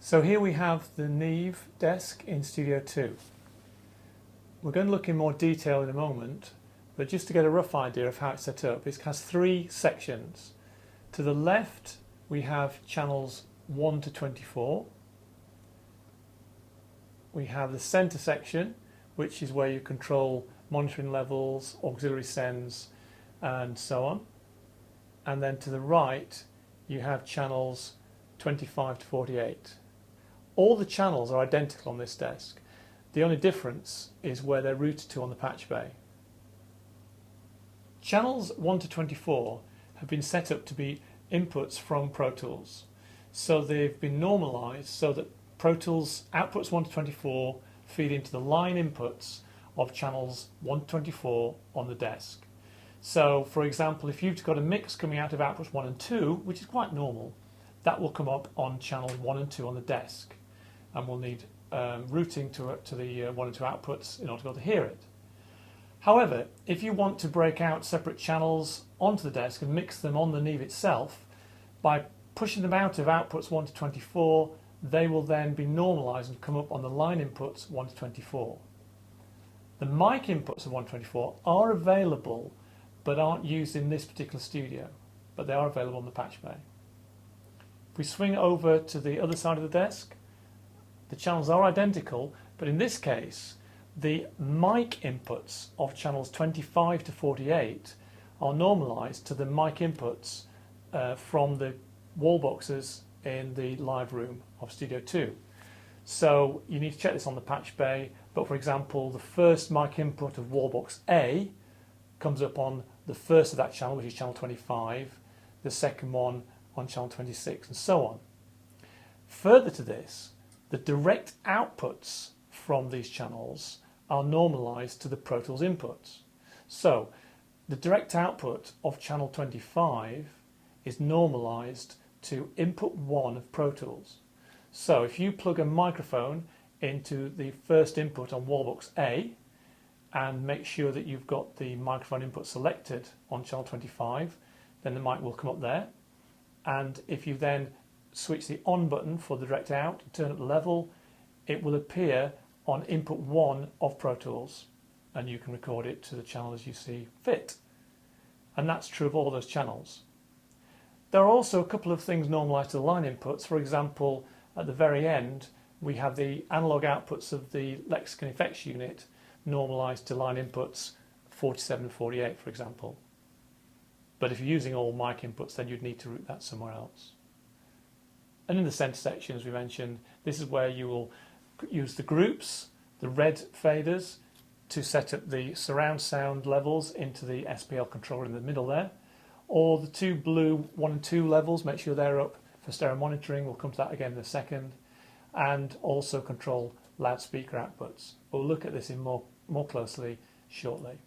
So here we have the NEVE desk in Studio 2. We're going to look in more detail in a moment, but just to get a rough idea of how it's set up, it has three sections. To the left we have channels 1 to 24. We have the centre section, which is where you control monitoring levels, auxiliary sends and so on. And then to the right you have channels 25 to 48. All the channels are identical on this desk. The only difference is where they're routed to on the patch bay. Channels 1 to 24 have been set up to be inputs from Pro Tools. So they've been normalized so that Pro Tools outputs 1 to 24 feed into the line inputs of channels 1 to 24 on the desk. So for example, if you've got a mix coming out of outputs 1 and 2, which is quite normal, that will come up on channel 1 and 2 on the desk, and we'll need routing to the 1 and 2 outputs in order to be able to hear it. However, if you want to break out separate channels onto the desk and mix them on the NEVE itself, by pushing them out of outputs 1 to 24, they will then be normalized and come up on the line inputs 1 to 24. The mic inputs of 1 to 24 are available but aren't used in this particular studio, but they are available on the patch bay. If we swing over to the other side of the desk, the channels are identical, but in this case the mic inputs of channels 25 to 48 are normalized to the mic inputs from the wall boxes in the live room of Studio 2. So you need to check this on the patch bay, but for example the first mic input of wall box A comes up on the first of that channel, which is channel 25, the second one on channel 26, and so on. Further to this, the direct outputs from these channels are normalized to the Pro Tools inputs. So the direct output of channel 25 is normalized to input 1 of Pro Tools. So if you plug a microphone into the first input on wallbox A and make sure that you've got the microphone input selected on channel 25, then the mic will come up there. And if you then switch the on button for the direct out and turn up the level, it will appear on input 1 of Pro Tools, and you can record it to the channel as you see fit. And that's true of all those channels. There are also a couple of things normalized to the line inputs. For example, at the very end we have the analog outputs of the lexicon effects unit normalized to line inputs 47 and 48, for example. But if you're using all mic inputs, then you'd need to route that somewhere else. And in the center section, as we mentioned, this is where you will use the groups, the red faders, to set up the surround sound levels into the SPL controller in the middle there, or the two blue 1 and 2 levels, make sure they're up for stereo monitoring. We'll come to that again in a second. And also control loudspeaker outputs. We'll look at this in more closely shortly.